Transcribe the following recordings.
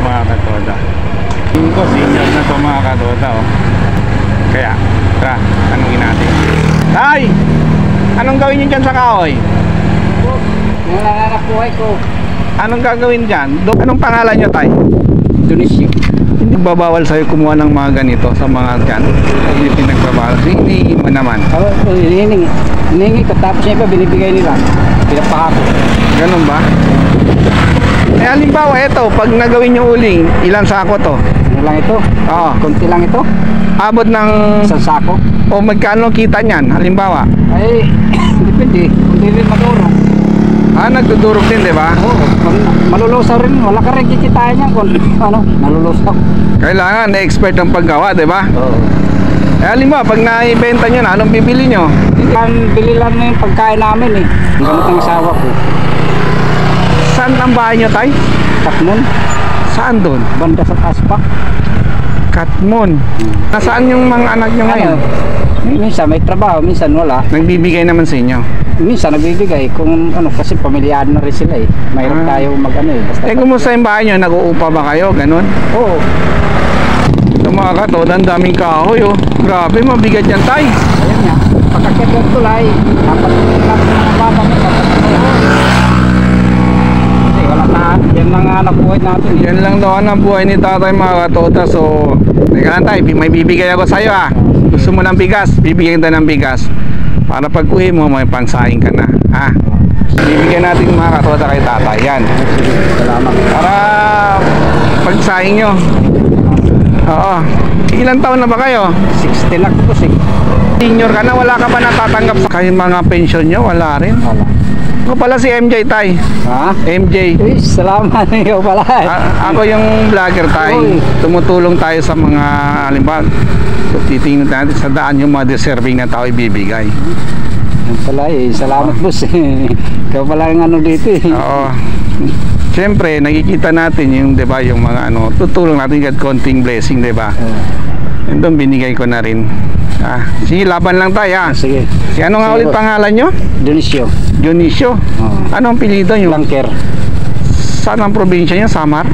mga katoda. Tingin ko senior na to mga katoda, oh. Kaya tara, tanungin natin. Tay! Anong gawin nyo dyan sa kahoy? Yung nanganap buhay ko. Anong gagawin dyan? Anong pangalan nyo, Tay? Indonesia. Hindi babawal sa'yo kumuha ng mga ganito sa mga dyan. Hindi pinagbabawal. Hindi mo naman. Hinihingi ko, tapos yung iba binibigay nila. Pinapahako. Ganun ba? Eh halimbawa ito, pag nagawin yung uling, ilan sako to? Ano lang ito? Oo. Kunti lang ito. Abot ng... Isang sako. O magkano kita niyan? Halimbawa. Ay, depende. Hindi rin madurog. Nagdudurog din, di ba? Oo. Malulusaw rin. Wala ka rin kikitain yan kung ano, nalulusaw. Kailangan na-expert ang paggawa, di ba? Oo. Eh halimbawa, pag naibenta nyo na, anong bibili nyo? Bili lang na yung pagkain namin eh. Ang gamot ng asawa ko. Saan ang bahay nyo, Tay? Katmon. Saan doon? Banda sa Taspak. Katmon. Nasaan yung mga anak nyo ngayon? Minsan may trabaho, minsan wala. Nagbibigay naman sa inyo. Minsan nagbibigay kung ano kasi pamilyado na rin sila eh. Mayroon tayo mag-ano eh. Basta Kumusta yung bahay nyo? Nag-uupa ba kayo? Ganon? oo. Ito mga katoda, ang daming kahoy, oh. Grabe, mabigat yan, Tay. Ayan nga. Pagkakit ng tulay, dapat lang mga baba mo. Kasi wala na. Yan lang nga nabuhay natin eh. Yan lang daw ang buhay ni tatay mga katoda. So, teka lang, Tay, may bibigay ako sa'yo, ah. Gusto mo ng bigas? Bibigyan kita ng bigas. Para pag uwi mo, may pangsaing ka na, ha? Bibigyan natin mga katoda kay tatay. Yan. Salamat. Para pagsaing nyo. Oo. Ilang taon na ba kayo? 60 na ko eh. Senior ka na, wala ka ba natatanggap sa kayong mga pension nyo? Wala rin. Wala. Ako pala si MJ, Tay. Ha? MJ. Uy, salamat niyo pala. Ako yung vlogger, Tay. Uy. Tumutulong tayo sa mga halimbawa. Titingnan natin sa daan yung mga deserving na tao ibibigay. Yan pala eh. Salamat boss. Ikaw pala yung ano dito eh. Oo. Siyempre, nakikita natin yung, 'di ba, yung mga ano, tutulong natin kahit konting blessing, 'di ba? And doon binigay ko na rin. Sige, laban lang tayo, ha. Sige. Si ano nga ulit pangalan nyo? Dionisio. Dionisio. Anong apelyido nyo? Langker. Saan ang probinsya nyo? Samar?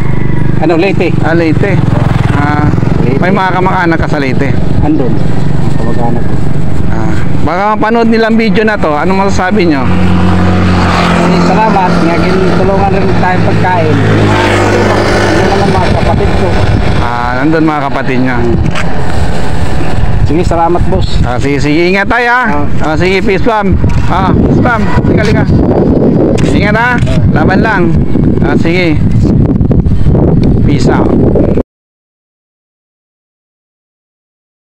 Ano, Leyte? Leyte. Leyte. May mga kamag-anak ka sa Leyte? Andun. Kamag-anak ko. Baka mapanood nilang video na to. Anong masasabi nyo? Salamat, ngagin tulungan rin tayo pagkain. Ano naman mga kapatid ko. Nandun mga kapatid nyo. Sige, salamat boss. Sige, ingat tayo, ha. Sige, peace bomb. Peace bomb. Liga. Ingat, ha. Laban lang. Sige. Peace out.